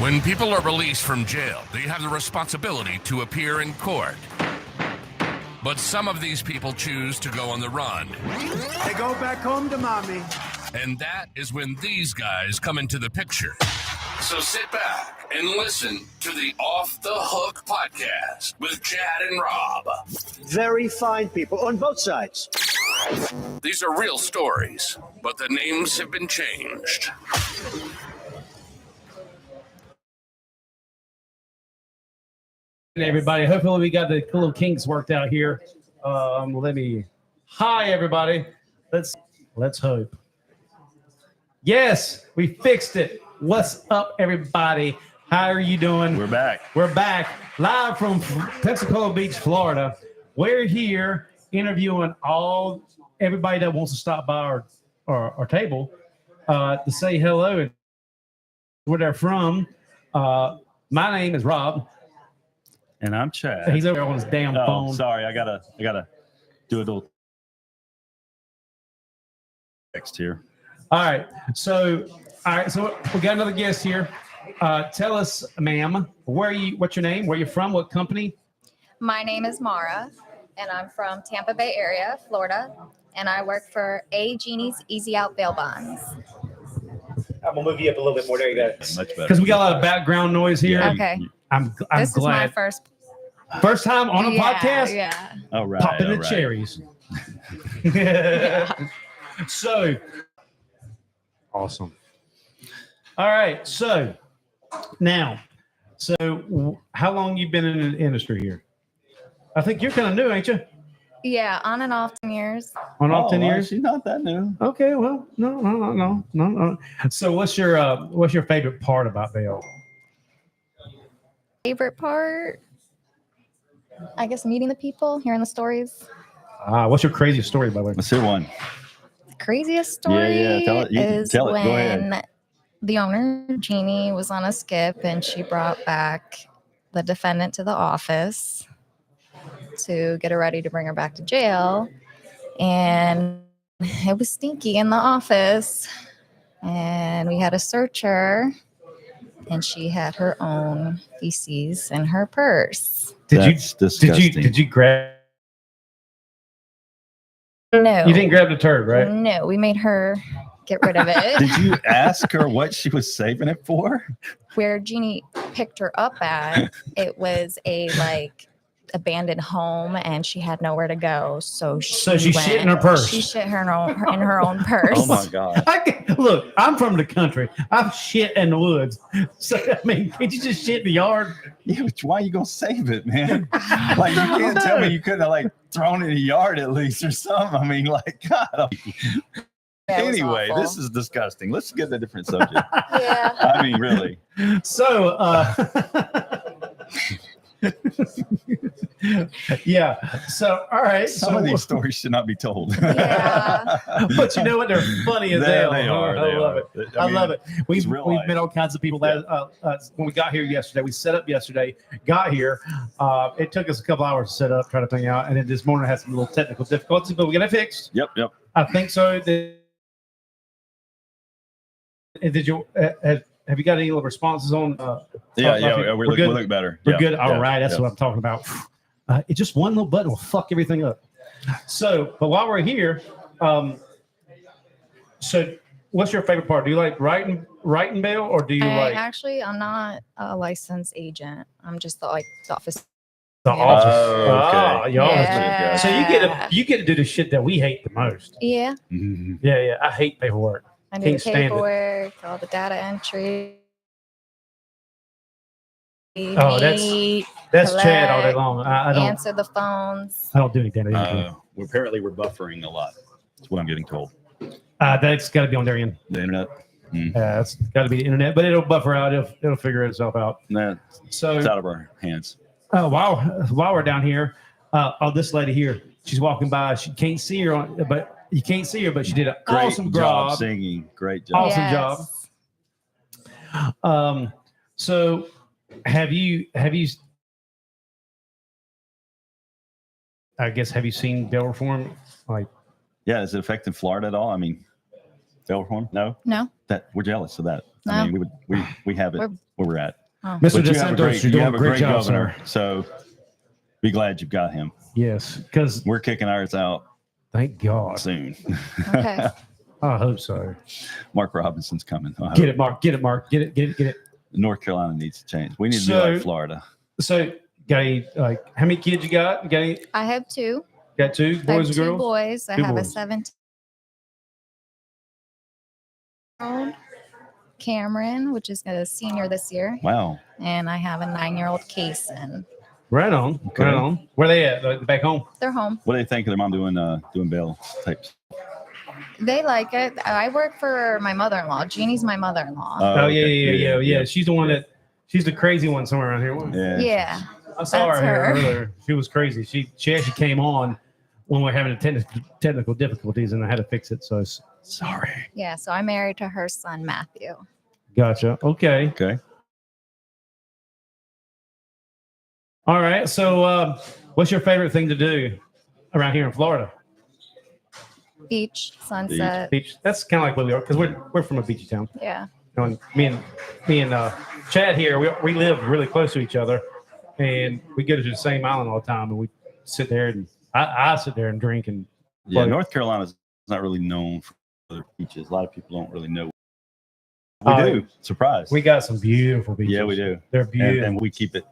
When people are released from jail, they have the responsibility to appear in court. But some of these people choose to go on the run. They go back home to mommy. And that is when these guys come into the picture. So sit back and listen to the Off the Hook podcast with Chad and Rob. Very fine people on both sides. These are real stories, but the names have been changed. Everybody, hopefully we got the little kinks worked out here. Hi everybody. Let's hope. Yes, we fixed it. What's up, everybody? How are you doing? We're back. We're back live from Pensacola Beach, Florida. We're here interviewing everybody that wants to stop by our table to say hello and where they're from. My name is Rob. And I'm Chad. He's over there on his damn phone. Sorry, I gotta do a little text here. All right, so we got another guest here. Tell us, ma'am, what's your name? Where you from? What company? My name is Mara, and I'm from Tampa Bay area, Florida, and I work for A. Genie's Easy Out Bail Bonds. I'm gonna move you up a little bit more. There you go. Much better. Because we got a lot of background noise here. Okay. I'm This glad. is my First time on a podcast. Yeah. All right. Popping all the right. cherries. So awesome. All right. So how long you been in the industry here? I think you're kind of new, ain't you? Yeah, on and off 10 years. On off 10 years. She's not that new. Okay. Well, no. So what's your favorite part about bail? Favorite part? I guess meeting the people, hearing the stories. What's your craziest story, by the way? Let's hear one. The craziest story Yeah. Tell it. is Tell it. Go when ahead. the owner, Jeannie, was on a skip and she brought back the defendant to the office to get her ready to bring her back to jail. And it was stinky in the office. And we had to search her. And she had her own feces in her purse. That's disgusting. Did you grab? No. You didn't grab the turd, right? No, we made her get rid of it. Did you ask her what she was saving it for? Where Jeannie picked her up at, it was a abandoned home, and she had nowhere to go. So she shit in her purse. She shit in her own purse. Oh my God. Look, I'm from the country. I've shit in the woods. So I mean, can't you just shit in the yard? Yeah, but why you gonna save it, man? Like you can't tell me you couldn't have thrown it in the yard at least or something. I mean, God. Anyway, this is disgusting. Let's get to a different subject. Yeah. I mean, really. So, yeah. So, all right. Some of these stories should not be told. Yeah. But you know what? They're funny as hell. They are. I love it. I love it. We've life. met all kinds of people that when we got here yesterday. We set up yesterday. Got here. It took us a couple hours to set up, try to thing out, and then this morning had some little technical difficulties, but we got it fixed. Yep. I think so. Did you have you got any little responses on? Yeah. We good. look better. We're Yeah, good. All yeah, right. That's yeah. what I'm talking about. It's just one little button will fuck everything up. So, but while we're here, so what's your favorite part? Do you like writing bail, or do you like Actually, I'm not a licensed agent. I'm just the office. the office? Oh, okay. Your office. Yeah. So you get to do the shit that we hate the most. Yeah. Mhm. Yeah. I hate paperwork. I do Can't the stand it. paperwork, all the data entry. Oh, that's Chad all day long. I don't answer the phones. I don't do any data entry. Apparently, we're buffering a lot. That's what I'm getting told. That's got to be on their end. The internet. It's got to be the internet, but it'll buffer out. It'll figure itself out. Nah, So it's out of our hands. while we're down here, this lady here, she's walking by. She can't see her, but you can't see her, but she did an Great awesome job job. singing. Great job. Awesome job. So have you? I guess have you seen bail reform? Yeah, is it affecting Florida at all? I mean, bail reform? No. No. That we're jealous of that. I No. mean, we have it We're- where we're at. Oh. Mr. But you have a DeSantis, great, you're you doing have a a great great job, governor. sir. So be glad you've got him. Yes, because We're kicking ours out thank God. soon. Okay. I hope so. Mark Robinson's coming. I hope. Get it, Mark. Get it, Mark. Get it. North Carolina needs to change. We need to be So- like Florida. So, got any, like, how many kids you got? You got any, I have two. got two I have boys and two girls? boys. I Two have a boys. 17-year-old Cameron, which is a senior this year, Wow. and I have a 9-year-old Kason. Right on. Okay. Right on. Where they at? Like, back home? They're home. What do they think of their mom doing bail types? They like it. I work for my mother-in-law. Jeannie's my mother-in-law. Oh, okay. yeah. She's the one she's the crazy one somewhere around here. Yeah. Yeah. I saw That's her here her. earlier. She was crazy. She actually came on when we were having technical difficulties, and I had to fix it. So sorry. Yeah. So I'm married to her son, Matthew. Gotcha. Okay. Okay. All right. So, what's your favorite thing to do around here in Florida? Beach, sunset. Beach. That's kind of like where we are because we're from a beachy town. Yeah. You know, and me and Chad here, we live really close to each other, and we go to the same island all the time, and we sit there and I sit there and drink and Yeah. play. North Carolina's not really known for other beaches. A lot of people don't really know. We Oh, do. Surprise. We got some beautiful beaches. Yeah, we do. They're beautiful. And we keep it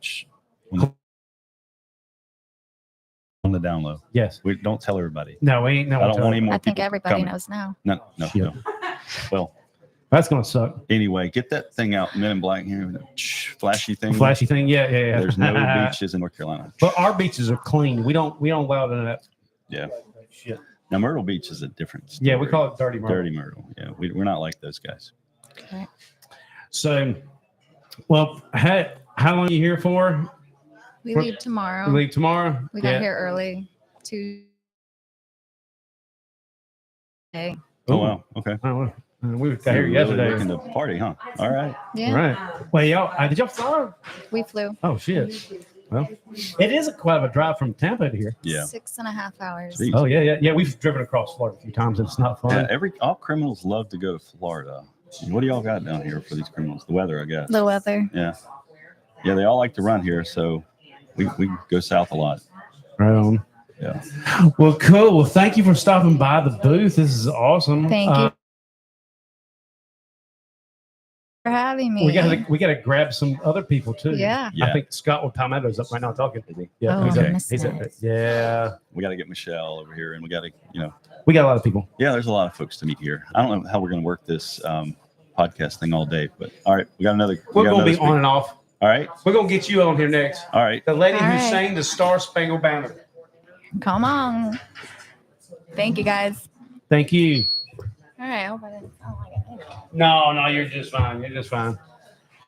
on the down low. Yes. We don't tell everybody. No, we ain't. No, I don't want any more I think people everybody coming. knows now. No. Shit. Well, That's gonna suck. anyway, get that thing out, Men in Black here, flashy thing. Flashy thing. Yeah. There's no beaches in North Carolina. But our beaches are clean. We don't allow none of that Yeah. shit. Now Myrtle Beach is a different story. Yeah, we call it dirty murder. Dirty Myrtle. Yeah, we're not like those guys. Okay. So, well, how long are you here for? We What- leave tomorrow. You leave tomorrow? We got here early. Tuesday. Oh wow. Okay. Oh, well, we got here You're really yesterday. looking to party, huh? All right. Yeah. Right. Well, y'all, did y'all fly? We flew Oh, shit. Well, it is quite of a drive from Tampa to here. Yeah. 6.5 hours. Jeez. Oh, yeah. We've driven across Florida a few times, and it's not fun. Yeah, all criminals love to go to Florida. What do y'all got down here for these criminals? The weather, I guess. The weather. Yeah. Yeah, they all like to run here, so we go south a lot. Right on. Yeah. Well, cool. Well, thank you for stopping by the booth. This is awesome. Thank you for having me. We gotta grab some other people too. Yeah. I think Scott with Palmetto's up right now talking. Yeah, Oh, he's I up. missed He's up. that. Yeah, We got to get Michelle over here, and we got to, we got a lot of people. yeah, there's a lot of folks to meet here. I don't know how we're going to work this podcast thing all day, but all right, we got another. We're got gonna be another on speaker. and off. All right. We're gonna get you on here next. All right. The lady All who right. sang the Star Spangled Banner. Come on. Thank you, guys. Thank you. All right. I hope I didn't sound like it. No, you're just fine. You're just fine.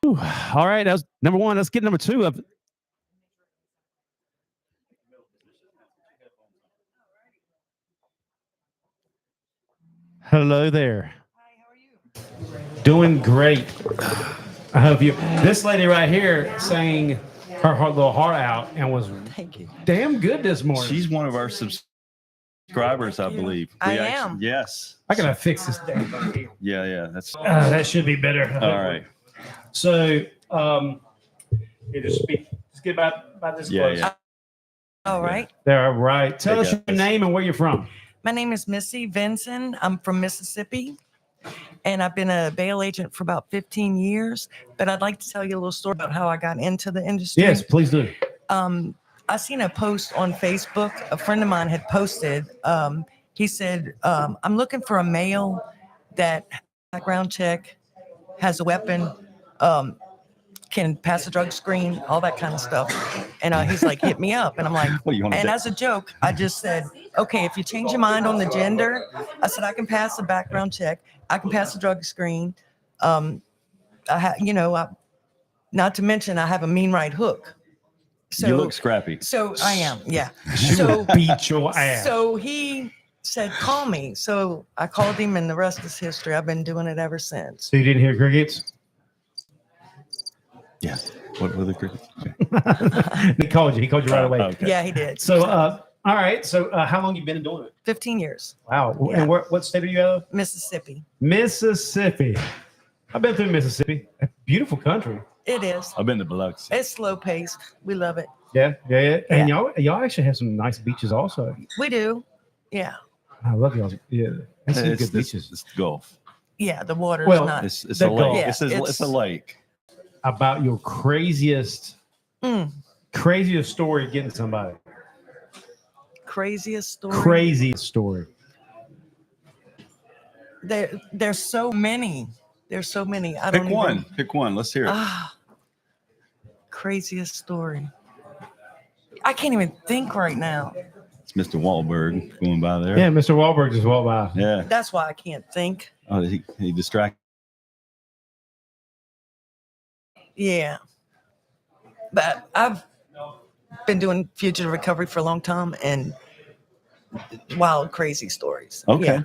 Whew. All right, that was number one. Let's get number two up. Hello there. Hi, how are you? Doing great. I hope you. This lady right here sang her little heart out and was damn good this morning. She's one of our subscribers, I believe. I am. Yes. I gotta fix this damn thing here. Yeah. That's all That should be better. right. So, just get about this close. Yeah. All right. There, right. Tell They us got your this. name and where you're from. My name is Missy Vinson. I'm from Mississippi, and I've been a bail agent for about 15 years. But I'd like to tell you a little story about how I got into the industry. Yes, please do. I seen a post on Facebook. A friend of mine had posted. He said, "I'm looking for a male that background check, has a weapon, can pass a drug screen, all that kind of stuff." And he's like, "Hit me up." And I'm like, What do you want to and do? as a joke, I just said, "Okay, if you change your mind on the gender," I said, "I can pass a background check. I can pass a drug screen. Not to mention I have a mean right hook." So, You look scrappy. so I am, yeah. She So will beat your ass. so he said, "Call me." So I called him, and the rest is history. I've been doing it ever since. So you didn't hear crickets? Yeah. What were the okay. He called you. He called you right away. Okay. Yeah, he did. So, all right. So, how long you been doing it? 15 years, Wow. Yeah. And what state are you out of? Mississippi. Mississippi. I've been through Mississippi. Beautiful country. It is. I've been to Biloxi. It's slow paced. We love it. Yeah. And Yeah. y'all actually have some nice beaches also. We do. Yeah. I love y'all. Yeah. That's some It's, good beaches. it's the Gulf. Yeah. The water's Well, not. It's The a lake. Gulf. Yeah, It's a lake. About your craziest Mm. story getting somebody. Craziest story. Craziest story. There's so many. There's so many. I don't Pick one. Pick one. Let's hear it. Craziest story. I can't even think right now. It's Mr. Wahlberg going by there. Yeah, Mr. Wahlberg just walked by. Yeah. That's why I can't think. Oh, he distracted. Yeah. But I've been doing fugitive recovery for a long time and wild, crazy stories. Okay. Yeah,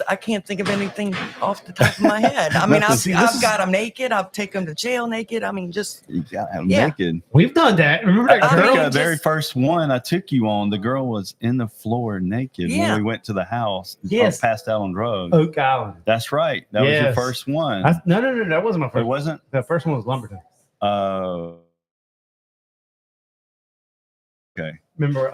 I can't think of anything off the top of my head. I mean, I've got them naked. I've taken them to jail naked. I mean, just You got him Yeah. naked. We've done that. Remember that I girl? mean, The just- very first one I took you on, the girl was in the floor naked Yeah. when we went to the house. Yes. Passed out on drugs. Oak Island. That's right. That was your Yes. first one. No, that wasn't my It first. wasn't? The first one was Lumberton. Okay. Remember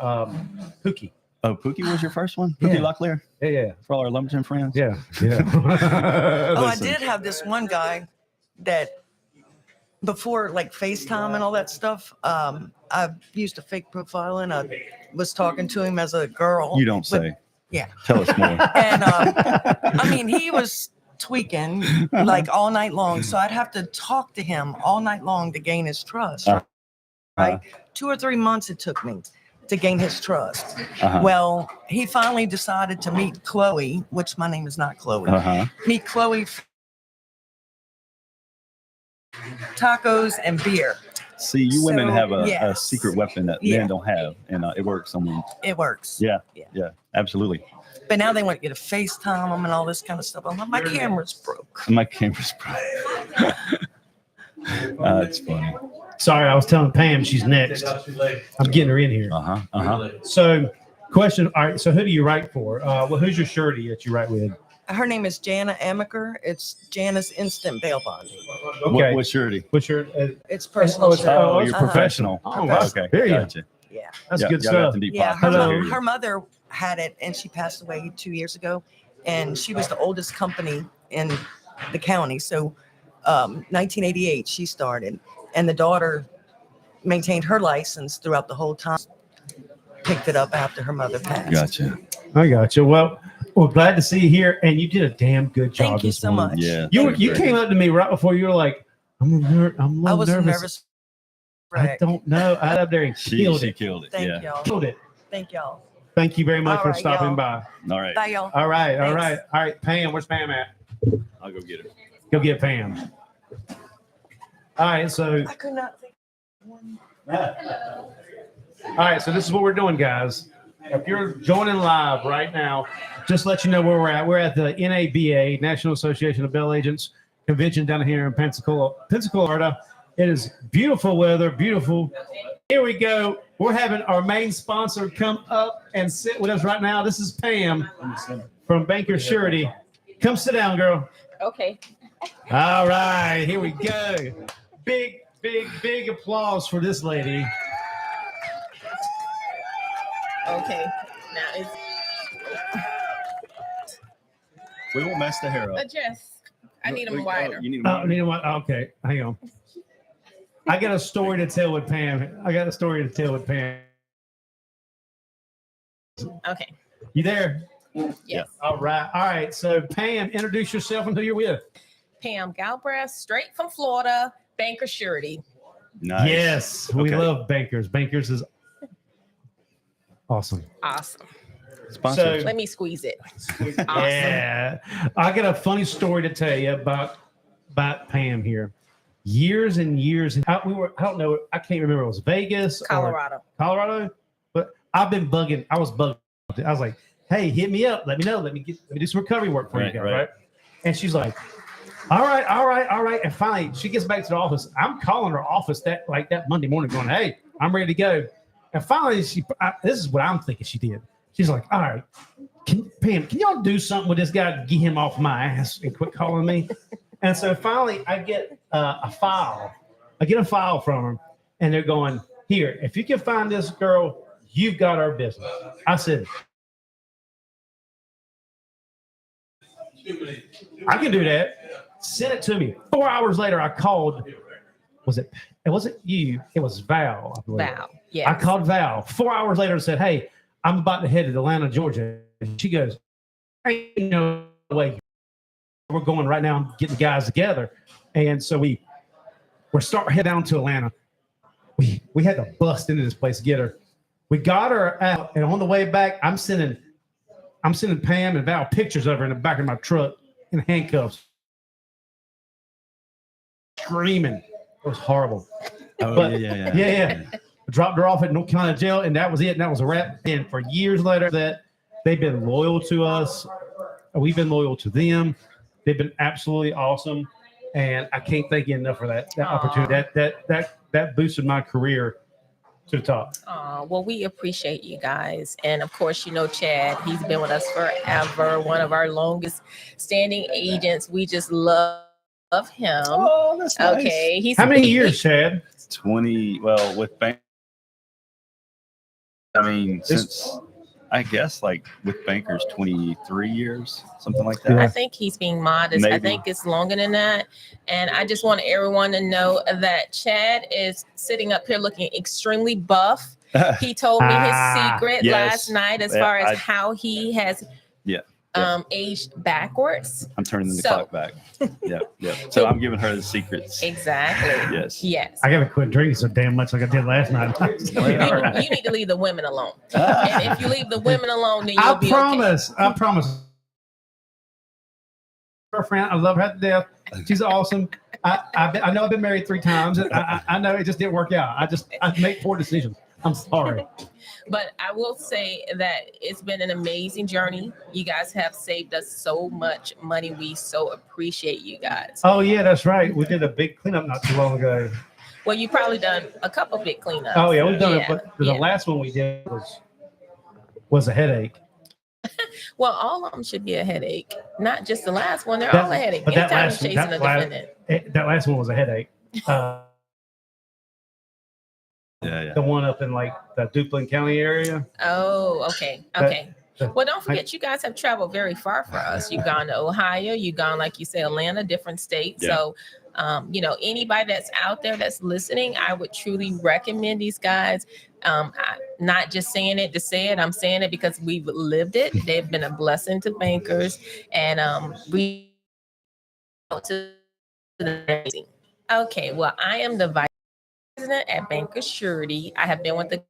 Pookie? Oh, Pookie was your first one? Yeah. Pookie Locklear? Yeah. For all our Lumberton friends? Yeah. Oh, I Listen. did have this one guy that before like FaceTime and all that stuff, I used a fake profile and I was talking to him as a girl. You don't say. Yeah. Tell us more. And I mean, he was tweaking like all night long. So I'd have to talk to him all night long to gain his trust. Right? 2 or 3 months it took me to gain his trust. Uh-huh. Well, he finally decided to meet Chloe, which my name is not Chloe. Uh-huh. Meet Chloe. Tacos and beer. See, you women So, have a yes. secret weapon that Yeah. men don't have, and it works on them. It works. Yeah, Yeah. yeah, absolutely. But now they want you to FaceTime them and all this kind of stuff. I'm like, my camera's broke. My camera's broke. That's funny. Sorry, I was telling Pam she's next. I'm getting her in here. Uh-huh. Uh-huh. So, question. All right. So, who do you write for? Who's your surety that you write with? Her name is Jana Amaker. It's Jana's Instant Bail Bonding. Okay. What surety? What's your? It's personal. Oh, it's- surety. Oh, you're Uh-huh. professional. Oh, wow. Okay. There you go. Gotcha. Yeah. That's Yeah, good y'all got stuff. some deep Yeah. pockets. Her, Hello. her mother had it and she passed away 2 years ago. And she was the oldest company in the county. So 1988 she started. And the daughter maintained her license throughout the whole time. Picked it up after her mother passed. Gotcha. I got you. Well, we're glad to see you here, and you did a damn good job. Thank you this so morning. much. Yeah. You came up to me right before you were like, I'm a little I was nervous. nervous. I Right. don't know. I got up there and She killed it. killed it. Thank Yeah. y'all. Killed it. Thank y'all. Thank you very much All for right, stopping y'all. by. All right. Bye, y'all. All right. All Thanks. right. All right. Pam, where's Pam at? I'll go get her. Go get Pam. All right. So, I could not think. all right. So this is what we're doing, guys. If you're joining live right now, just let you know where we're at. We're at the NABA, National Association of Bail Agents convention down here in Pensacola, Florida. It is beautiful weather, beautiful. Here we go. We're having our main sponsor come up and sit with us right now. This is Pam from Banker Surety. Come sit down, girl. Okay. All right, here we go. Big applause for this lady. Okay. Now it's We won't mess the hair up. adjust. I need We- them wider. You need Oh, them you know what? Okay, hang on. I got a story to tell with Pam. Okay. You there? Yes. All right. So Pam, introduce yourself and who you're with. Pam Galbraith, straight from Florida, Banker Surety. Nice. Yes, we Okay. love Bankers. Bankers is awesome. Awesome. Sponsors. Let me squeeze it. Awesome. Yeah, I got a funny story to tell you about Pam here. Years and years, I don't know. I can't remember. It was Vegas, or Colorado. but I've been bugging. I was bugging. I was like, "Hey, hit me up. Let me know. Let me do some recovery work for you guys." Right? And she's like, "All right." And finally, she gets back to the office. I'm calling her office that Monday morning, going, "Hey, I'm ready to go." And finally, this is what I'm thinking she did. She's like, "All right, Pam, can y'all do something with this guy to get him off my ass and quit calling me?" And so finally, I get a file. I get a file from them, and they're going, "Here, if you can find this girl, you've got our business." I said, "I can do that. Send it to me." 4 hours later, I called. It wasn't you. It was Val, I believe. Val. Yeah. I called Val 4 hours later and said, "Hey, I'm about to head to Atlanta, Georgia." And she goes, "Ain't no way. We're going right now. I'm getting the guys together." And so we're starting to head down to Atlanta. We had to bust into this place to get her. We got her out, and on the way back, I'm sending Pam and Val pictures of her in the back of my truck in handcuffs, screaming. It was horrible. Oh, But- yeah. I dropped her off at North Carolina jail, and that was it. And that was a wrap. And for years later, that they've been loyal to us. We've been loyal to them. They've been absolutely awesome, and I can't thank you enough for that opportunity. That boosted my career to the top. Well, we appreciate you guys. And of course, you know, Chad, he's been with us forever, one of our longest standing agents. We just love him. Oh, that's nice. Okay. He's How many years, Chad? 20. Well, with bank, I mean, since I guess like with bankers, 23 years, something like that. Yeah. I think he's being modest. I Maybe. think it's longer than that. And I just want everyone to know that Chad is sitting up here looking extremely buff. He told me his secret Yes. last night as Yeah, far as I- how he has Yeah. aged backwards. I'm turning the So- clock back. Yeah. So I'm giving her the secrets. Exactly. Yes. Yes. I gotta quit drinking so damn much like I did last night. You need to leave the women alone. And if you leave the women alone, then you'll be I promise. Girlfriend, I love her to death. She's awesome. I know I've been married 3 times. I know it just didn't work out. I make poor decisions. I'm sorry. But I will say that it's been an amazing journey. You guys have saved us so much money. We so appreciate you guys. Oh yeah, that's right. We did a big cleanup not too long ago. Well, you probably done a couple big cleanups. Oh yeah, we've done it, Yeah, but the yeah. last one we did was a headache. Well, all of them should be a headache. Not just the last one. They're That- all a headache. but that Anytime last- you're chasing that a last- defendant. That last one was a headache. Yeah. The one up in like the Duplin County area. Oh, okay. That- Okay. that- Well, don't forget, you guys have traveled very far for us. You've gone to Ohio, you've gone, like you say, Atlanta, different states. Yeah. So, you know, anybody that's out there that's listening, I would truly recommend these guys. I'm not just saying it to say it. I'm saying it because we've lived it. They've been a blessing to bankers, and we to amazing. Okay, well, I am the vice president at Bankers Surety. I have been with the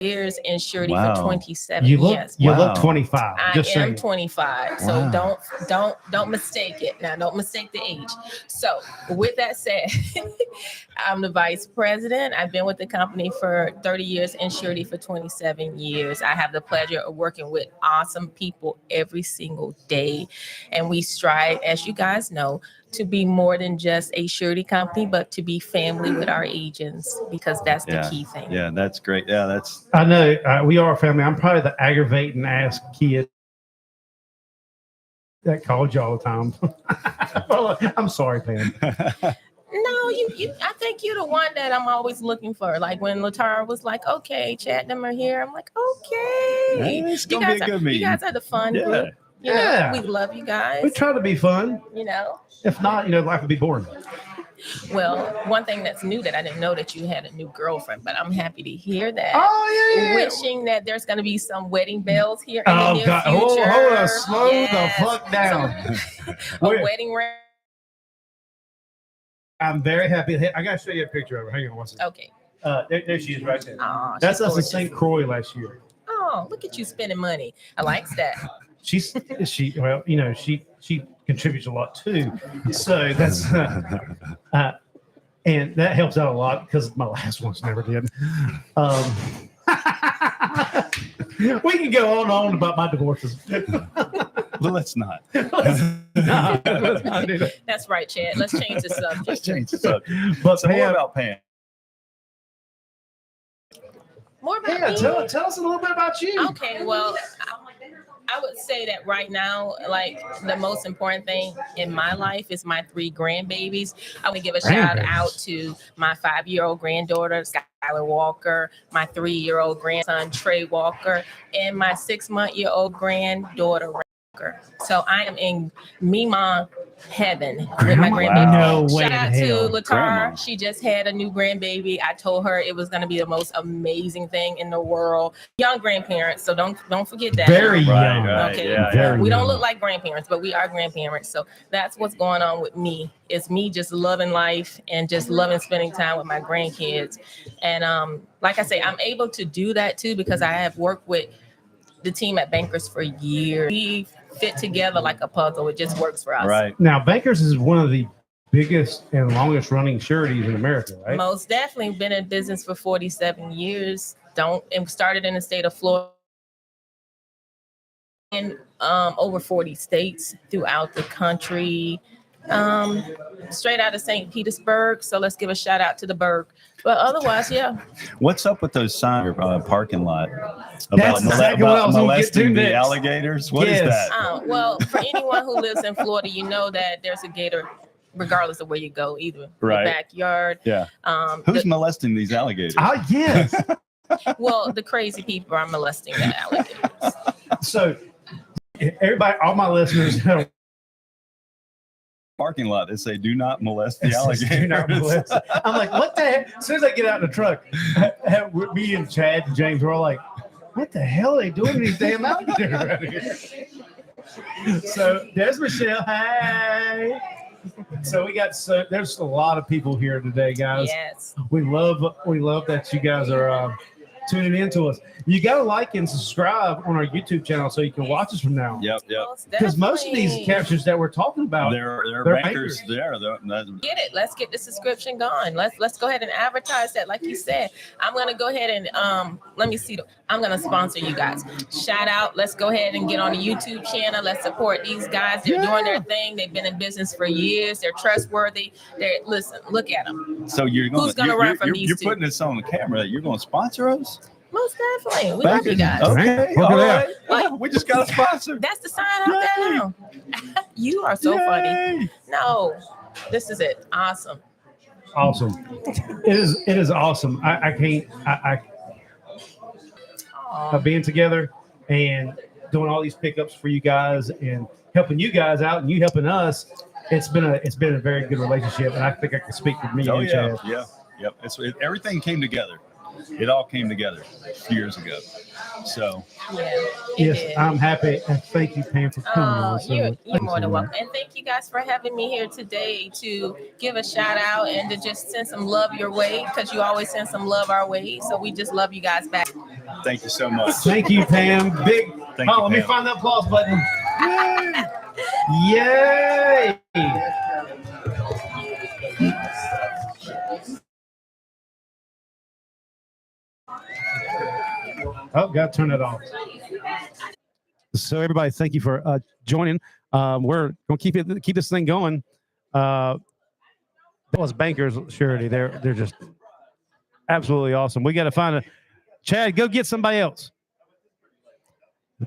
years in surety Wow. for 27 You look years. you Wow. look 25. I Just am saying. 25, so Wow. don't mistake it. Now, don't mistake the age. So, with that said, I'm the vice president. I've been with the company for 30 years and surety for 27 years. I have the pleasure of working with awesome people every single day, and we strive, as you guys know, to be more than just a surety company, but to be family with our agents, because that's the key thing. Yeah, that's great. Yeah, that's I know we are a family. I'm probably the aggravating ass kid that called you all the time. Well, I'm sorry, Pam. No, you. I think you're the one that I'm always looking for. Like when Latara was like, "Okay, Chad and them are here," I'm like, "Okay." It's gonna be a good meeting. You guys are the fun Yeah. group. You Yeah. know, we love you guys. We try to be fun. You know. If not, life would be boring. Well, one thing that's new that I didn't know that you had a new girlfriend, but I'm happy to hear that. Oh yeah. Wishing that there's going to be some wedding bells here in the Oh near God! future. Hold on, slow Yes. the fuck down. A Where- wedding ring. I'm very happy. I gotta show you a picture of her. Hang on one second. Okay. There she is, right there. Oh, That's us in gorgeous. St. Croix last year. Oh, look at you spending money. I like that. She contributes a lot too. So that's and that helps out a lot because my last ones never did. We can go on and on about my divorces. well, let's not. Let's not do that. That's right, Chad. Let's change the subject. Let's change the subject. But So what Pam, about Pam? More about yeah, me. tell us a little bit about you. Okay, well, I would say that right now, like the most important thing in my life is my 3 grandbabies. I want to give a shout out to my 5-year-old granddaughter, Skylar Walker, my 3-year-old grandson, Trey Walker, and my 6-month-old granddaughter, Walker. So I am in Mima heaven with my grandbaby. No way Shout in out hell. to Latar. She just had a new grandbaby. I told her it was going to be the most amazing thing in the world. Young grandparents, so don't forget that. Very Right, young. right. Okay, Yeah, Very we don't young. look like grandparents, but we are grandparents. So that's what's going on with me. It's me just loving life and just loving spending time with my grandkids. And like I say, I'm able to do that too because I have worked with the team at Bankers for years. We fit together like a puzzle. It just works for us. Right. Now, Bankers is one of the biggest and longest running sureties in America, right? Most definitely been in business for 47 years. And started in the state of Florida. In over 40 states throughout the country. Straight out of St. Petersburg. So let's give a shout out to the Berg. But otherwise, yeah. What's up with those signs parking lot That's exactly what I was gonna get to molesting the next. alligators? What is Yes. that? Well, for anyone who lives in Florida, you know that there's a gator regardless of where you go, either Right. the backyard. Yeah. Who's molesting these alligators? Yes. Well, the crazy people are molesting the alligators. So, everybody, all my listeners know. Parking lot, they say, do not molest the Do alligators. not molest. I'm like, what the heck? As soon as I get out of the truck, me and Chad and James were all like, what the hell are they doing to these damn alligators around here? So there's Michelle. Hey. So there's a lot of people here today, guys. Yes. We love that you guys are tuning in to us. You got to like and subscribe on our YouTube channel so you can watch us from now on. Yep. Because most of these captions that we're talking about, They're bankers. They're Get it. Let's get the subscription going. Let's go ahead and advertise that. Like you said, I'm gonna go ahead and let me see. I'm gonna sponsor you guys. Shout out. Let's go ahead and get on the YouTube channel. Let's support these guys. They're doing their thing. They've been in business for years. They're trustworthy. Listen. Look at them. So Who's gonna run from these You're two? putting this on the camera. You're going to sponsor us? Most definitely. We love you guys. Okay. Look at All that. right. Yeah, we just got a sponsor. That's the sign out there now. You are so funny. Yay. No, this is it. Awesome. awesome. It is awesome. I can't. Being together and doing all these pickups for you guys and helping you guys out and you helping us. It's been a very good relationship, and I think I can speak for me and Chad. Yep. Everything came together. It all came together years ago. So Yes, I'm happy, and thank you, Pam, for coming on. So You're thank more you than so welcome. much. And thank you guys for having me here today to give a shout out and to just send some love your way, because you always send some love our way. So we just love you guys back. thank you so much. Thank you, Pam. Big. Thank you, Let me Pam. find the applause button. Yay! Oh, got to turn it off. So everybody, thank you for joining. We're going to keep this thing going. That was Bankers Surety. They're just absolutely awesome. We got to find Chad, go get somebody else.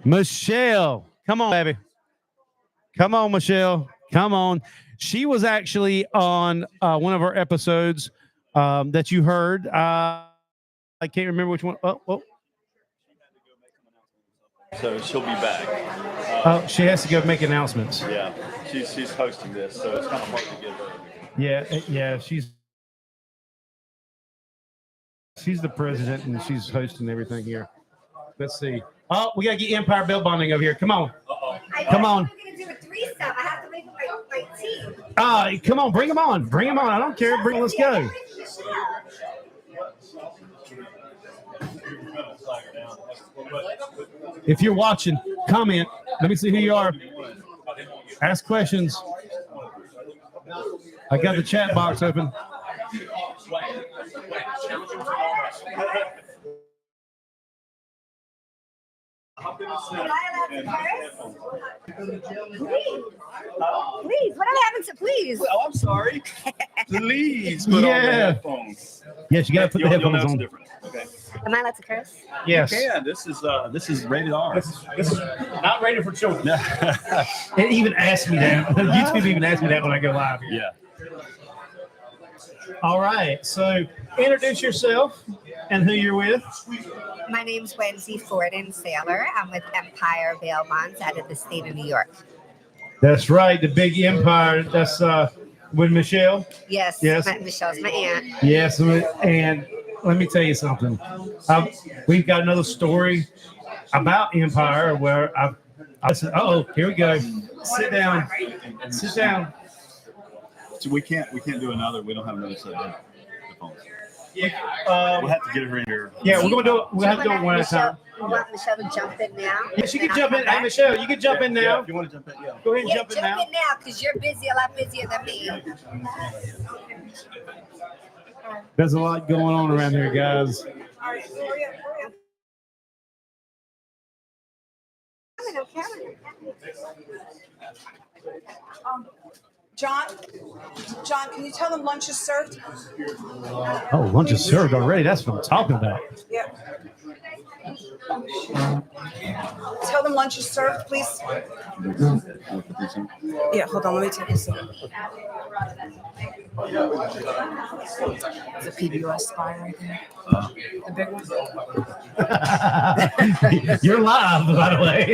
Michelle, come on, baby. Come on, Michelle. Come on. She was actually on one of our episodes that you heard. I can't remember which one. Oh. So she'll be back. She has to go make announcements. Yeah, she's hosting this, so it's kind of hard to get her. Yeah. She's the president and she's hosting everything here. Let's see. Oh, we gotta get Empire Bill Bonding over here. Come on. Come on. I'm gonna do a 3-step. I have to make my team. Come on, bring them on. Bring them on. I don't care. Let's go. If you're watching, comment. Let me see who you are. Ask questions. I got the chat box open. Am I allowed to curse? Please, what happened to please? Oh, I'm sorry. Please put on the Yeah. headphones. Yes, you got to put the You'll know headphones it's on. different. Okay. Am I allowed to curse? Yes. Yeah, this is rated R. This is not rated for children. It even asked me that. YouTube even asked me that when I go live here. Yeah. All right. So introduce yourself and who you're with. My name's Wendy Forden Sailor. I'm with Empire Bail Bonds out of the state of New York. That's right. The big empire. That's with Michelle. Yes. Yes. Michelle's my aunt. Yes. And let me tell you something. We've got another story about Empire where I said, "Oh, here we go. Sit down. Sit down." So we can't do another. We don't have another set of phones. We'll have to get her in here. Yeah, we're gonna do it. We'll have to do it one at a time. You want Michelle to jump in now? Yeah, she can jump in. Hey, Michelle, you can jump in Yeah, now. if you want to jump in, yeah. Go ahead and Yeah, jump in now. because you're busy, a lot busier than me. There's a lot going on around here, guys. I'm coming. John, can you tell them lunch is served? Oh, lunch is served already. That's what I'm talking about. Yep. Tell them lunch is served, please. Yeah, hold on. Let me take this. It's a PBS spy right there. The big one. You're live, by the way.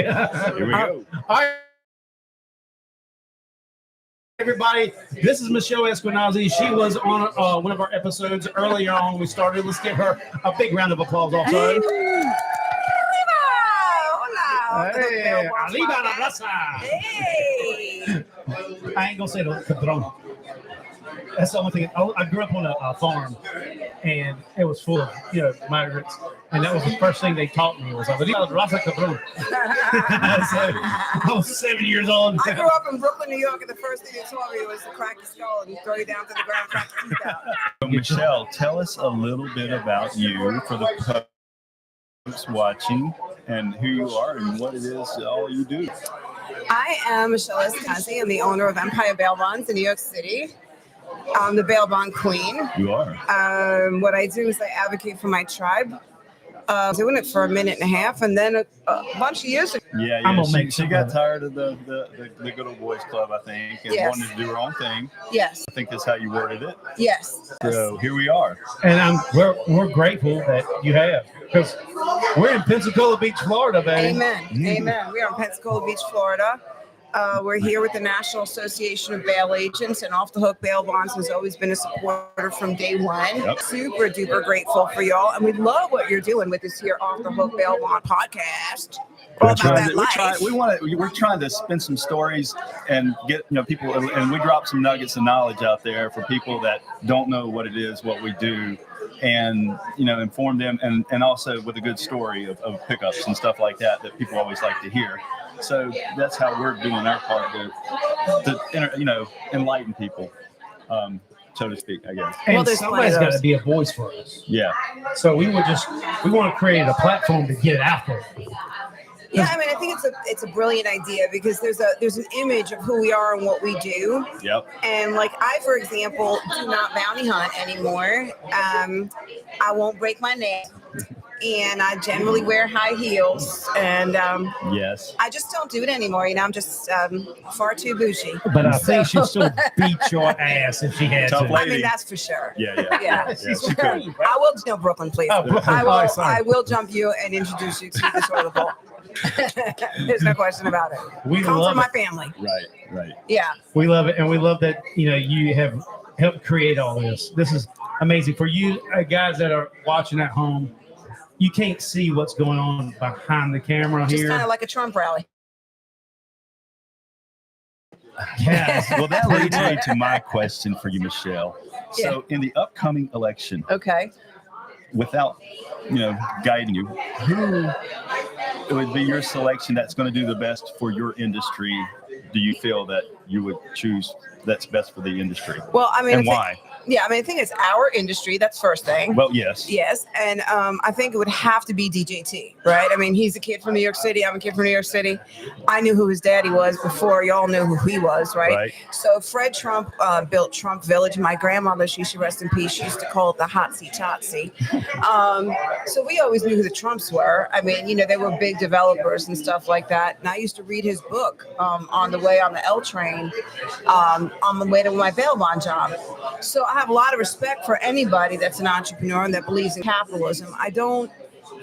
Here we go. All right. Everybody, this is Michelle Esquenazi. She was on one of our episodes earlier on when we started. Let's give her a big round of applause also. Hey, arriba la raza. Hey. I ain't gonna say the cabron. That's the only thing. I grew up on a farm, and it was full of migrants, and that was the first thing they taught me was arriba la raza cabron. So I was 7 years old. I grew up in Brooklyn, New York, and the first thing they taught me was to crack your skull and throw you down to the ground, crack your teeth out. So Michelle, tell us a little bit about you for the folks watching and who you are and what it is all you do. I am Michelle Esquenazi. I'm the owner of Empire Bail Bonds in New York City. I'm the bail bond queen. You are. What I do is I advocate for my tribe. Doing it for a minute and a half, and then a bunch of years ago. Yeah. I'm gonna make She some got of it. tired of the good old boys club, I think, and Yes. wanted to do her own thing. Yes, I think that's how you worded it. yes. So here we are. And we're grateful that you have, because we're in Pensacola Beach, Florida, baby. Amen. Amen. We are in Pensacola Beach, Florida. We're here with the National Association of Bail Agents, and Off the Hook Bail Bonds has always been a supporter from day one. Yep. Super duper grateful for y'all, and we love what you're doing with this here Off the Hook Bail Bond podcast. All about that life. We're trying to spin some stories and get people, and we drop some nuggets of knowledge out there for people that don't know what it is, what we do, and inform them, and also with a good story of pickups and stuff like that people always like to hear. So that's how we're doing our part to enlighten people, so to speak, I guess. And Well, there's somebody's plenty got of to be a voice for us. Yeah. So we want to create a platform to get it out there. Yeah, I mean, I think it's a brilliant idea because there's an image of who we are and what we do. Yep. And like I, for example, do not bounty hunt anymore. I won't break my neck, and I generally wear high heels, and Yes. I just don't do it anymore. I'm just far too bougie. But I think she'll still beat your ass if she had Tough to. lady. I mean, that's for sure. Yeah. Yeah. She could. I will know Brooklyn, please. Oh, Brooklyn. I All right, will. sorry. I will jump you and introduce you to the toilet bowl. There's no question about it. We Come love from my it. family. Right. Yeah. We love it, and we love that you have helped create all this. This is amazing for you guys that are watching at home. You can't see what's going on behind the camera Just here. kind of like a Trump rally. Yes. Well, that leads me to my question for you, Michelle. So, in the upcoming election, Okay. without guiding you, who would be your selection that's going to do the best for your industry? Do you feel that you would choose that's best for the industry? Well, I mean, and why? I think it's our industry. That's first thing. Well, yes. Yes. And I think it would have to be DJT, right? I mean, he's a kid from New York City. I'm a kid from New York City. I knew who his daddy was before y'all knew who he was, right? So Fred Trump built Trump Village. My grandmother, she should rest in peace, she used to call it the Hotsy Totsy. So we always knew who the Trumps were. I mean, they were big developers and stuff like that. And I used to read his book on the way on the L train, on the way to my bail bond job. So I have a lot of respect for anybody that's an entrepreneur and that believes in capitalism. I don't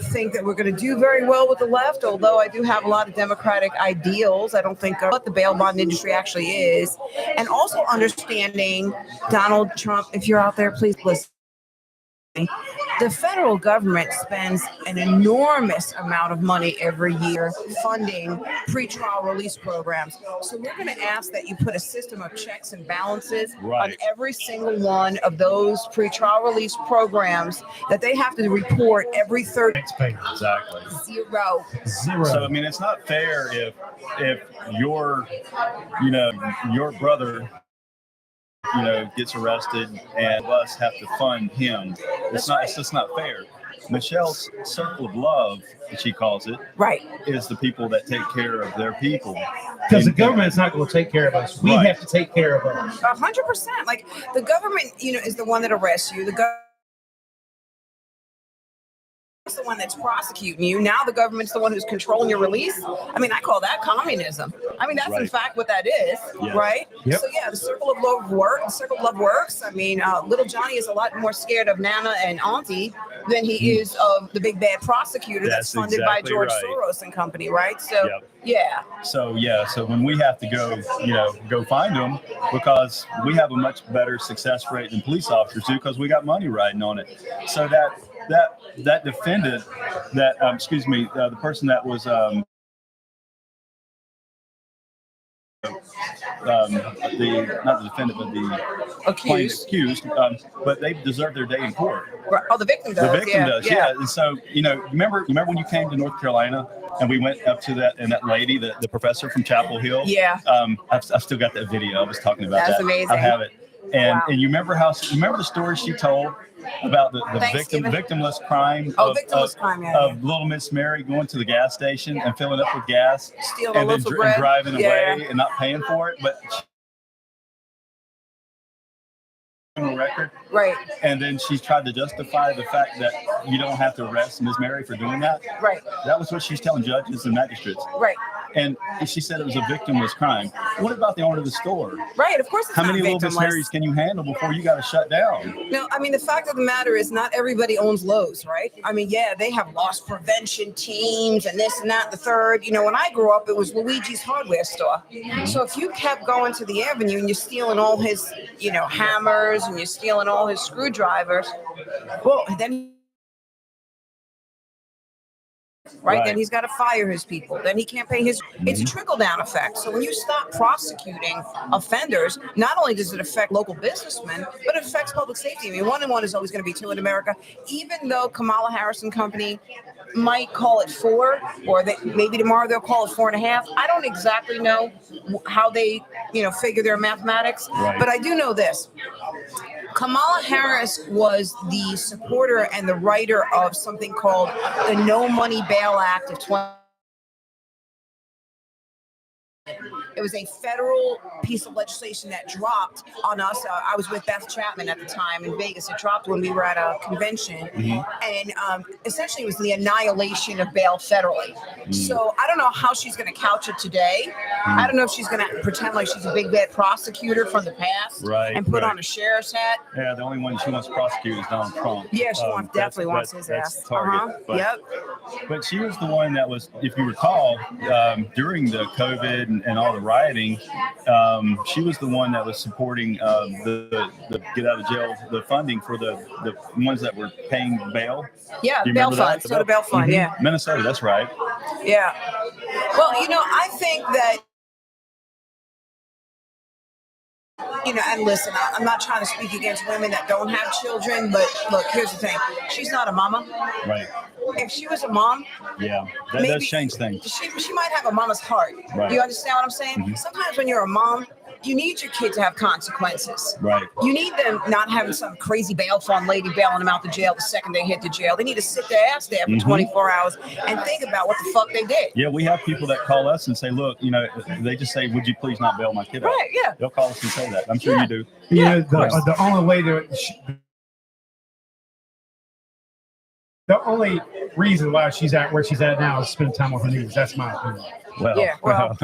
think that we're going to do very well with the left, although I do have a lot of democratic ideals. I don't think what the bail bond industry actually is. And also understanding Donald Trump, if you're out there, please listen. The federal government spends an enormous amount of money every year funding pretrial release programs. So we're going to ask that you put a system of checks and balances on every single one of those pretrial release programs that they have to report every third. Exactly. Zero. So I mean, it's not fair if your brother gets arrested and us have to fund him. It's just not fair. Michelle's circle of love, as she calls it, is the people that take care of their people. Because the government's not going to take care of us. We have to take care of us. 100%. Like the government, is the one that arrests you. The government is the one that's prosecuting you. Now the government's the one who's controlling your release. I mean, I call that communism. I mean, that's in fact what that is, right? Yep. So yeah, the circle of love works. The circle of love works. I mean, little Johnny is a lot more scared of Nana and Auntie than he is of the big bad prosecutor that's funded by George Soros and company, right? So So when we have to go find them, because we have a much better success rate than police officers do, because we got money riding on it. So that defendant, the person that was not the defendant, but the accused, but they deserve their day in court. Oh, the victim does. The victim does, yeah. And so, remember when you came to North Carolina and we went up to that lady, the professor from Chapel Hill? Yeah. I've still got that video. I was talking about that. That's amazing. I have it. And you remember the story she told about the victimless crime of little Miss Mary going to the gas station and filling up with gas and then driving away and not paying for it, but record, right? And then she tried to justify the fact that you don't have to arrest Ms. Mary for doing that, right? That was what she's telling judges and magistrates, right? And she said it was a victimless crime. What about the owner of the store? Right, of course it's How not many little Miss Marys can you handle before you got to shut down? No, I mean, the fact of the matter is not everybody owns Lowe's, right? I mean, yeah, they have loss prevention teams and this and that, the third. When I grew up, it was Luigi's hardware store. So if you kept going to the Avenue and you're stealing all his, hammers and you're stealing all his screwdrivers, well, then then he's got to fire his people. Then he can't pay his. It's a trickle-down effect. So when you stop prosecuting offenders, not only does it affect local businessmen, but it affects public safety. I mean, 1 and 1 is always going to be 2 in America. Even though Kamala Harris and company might call it 4, or maybe tomorrow they'll call it 4.5. I don't exactly know how they, figure their mathematics, but I do know this. Kamala Harris was the supporter and the writer of something called the No Money Bail Act of 20. It was a federal piece of legislation that dropped on us. I was with Beth Chapman at the time in Vegas. It dropped when we were at a convention. And essentially it was the annihilation of bail federally. So I don't know how she's going to couch it today. I don't know if she's going to pretend like she's a big bad prosecutor from the past and put on a sheriff's hat. Yeah, the only one she wants to prosecute is Donald Trump. Yeah, she definitely wants his ass. But she was the one that was, if you recall, during the COVID and all the rioting, she was the one that was supporting the get out of jail, the funding for the ones that were paying bail. Yeah, bail fund. So the bail fund, Minnesota, that's right. Yeah. Well, I think that, and listen, I'm not trying to speak against women that don't have children, but look, here's the thing. She's not a mama. Right. If she was a mom, that does change things. She might have a mama's heart. Right. You understand what I'm saying? Sometimes when you're a mom, you need your kid to have consequences. Right. You need them not having some crazy bail fund lady bailing them out the jail the second they hit the jail. They need to sit their ass there for 24 hours and think about what the fuck they did. Yeah, we have people that call us and say, look, they just say, would you please not bail my kid out? Right, yeah. They'll call us and say that. I'm sure you do. Yeah, the only way the only reason why she's at where she's at now is spend time with her niece. That's my opinion. Well,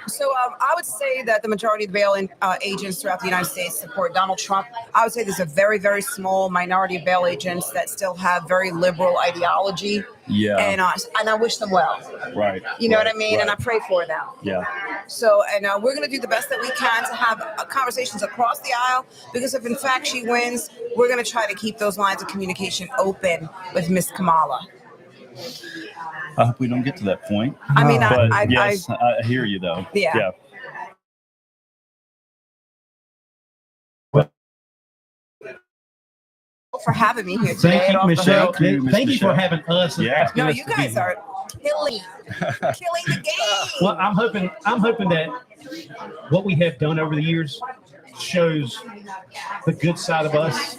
So I would say that the majority of the bail agents throughout the United States support Donald Trump. I would say there's a very, very small minority of bail agents that still have very liberal ideology. Yeah. And I wish them well. Right. You know what I mean? Right. And I pray for them. Yeah. So, and we're going to do the best that we can to have conversations across the aisle, because if in fact she wins, we're going to try to keep those lines of communication open with Miss Kamala. I hope we don't get to that point. I mean, but I hear you though. Yeah. For having me here today. Thank you, Michelle. Thank you for Michelle. having us. and Yeah. asking No, us you to be guys here. are killing the game. Well, I'm hoping that what we have done over the years shows the good side of us.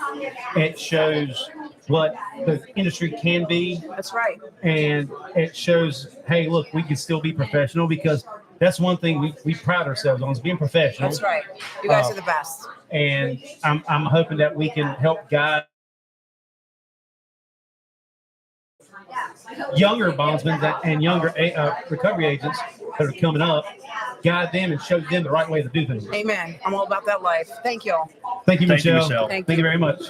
It shows what the industry can be, That's right. and it shows, hey, look, we can still be professional, because that's one thing we pride ourselves on, is being professional. That's right. You guys are the best. And I'm hoping that we can help guide younger bondsmen and younger recovery agents that are coming up, guide them and show them the right way to do things. Amen. I'm all about that life. Thank you all. Thank you, Thank you, Michelle. Michelle. Thank you very much.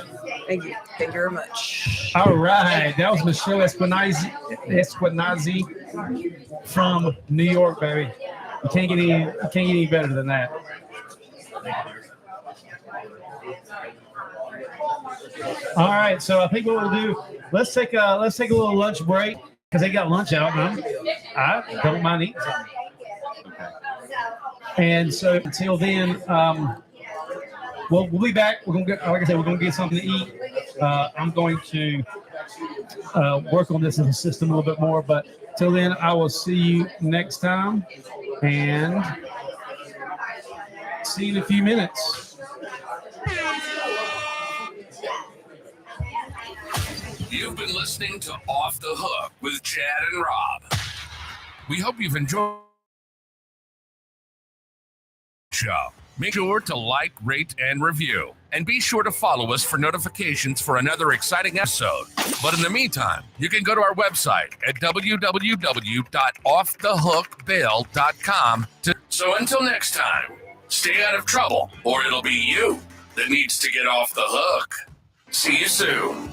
Thank you. Thank you very much. All right, that was Michelle Esquenazi from New York, baby. You can't get any better than that. All right, so I think what we'll do, let's take a little lunch break, because they got lunch out, and I don't mind eating something. And so until then, we'll be back. We're gonna get, like I said, we're gonna get something to eat. I'm going to work on this in the system a little bit more, but till then, I will see you next time, and see you in a few minutes. You've been listening to Off the Hook with Chad and Rob. We hope you've enjoyed the show. Make sure to like, rate, and review. And be sure to follow us for notifications for another exciting episode. But in the meantime, you can go to our website at www.offthehookbail.com. So until next time, stay out of trouble, or it'll be you that needs to get off the hook. See you soon.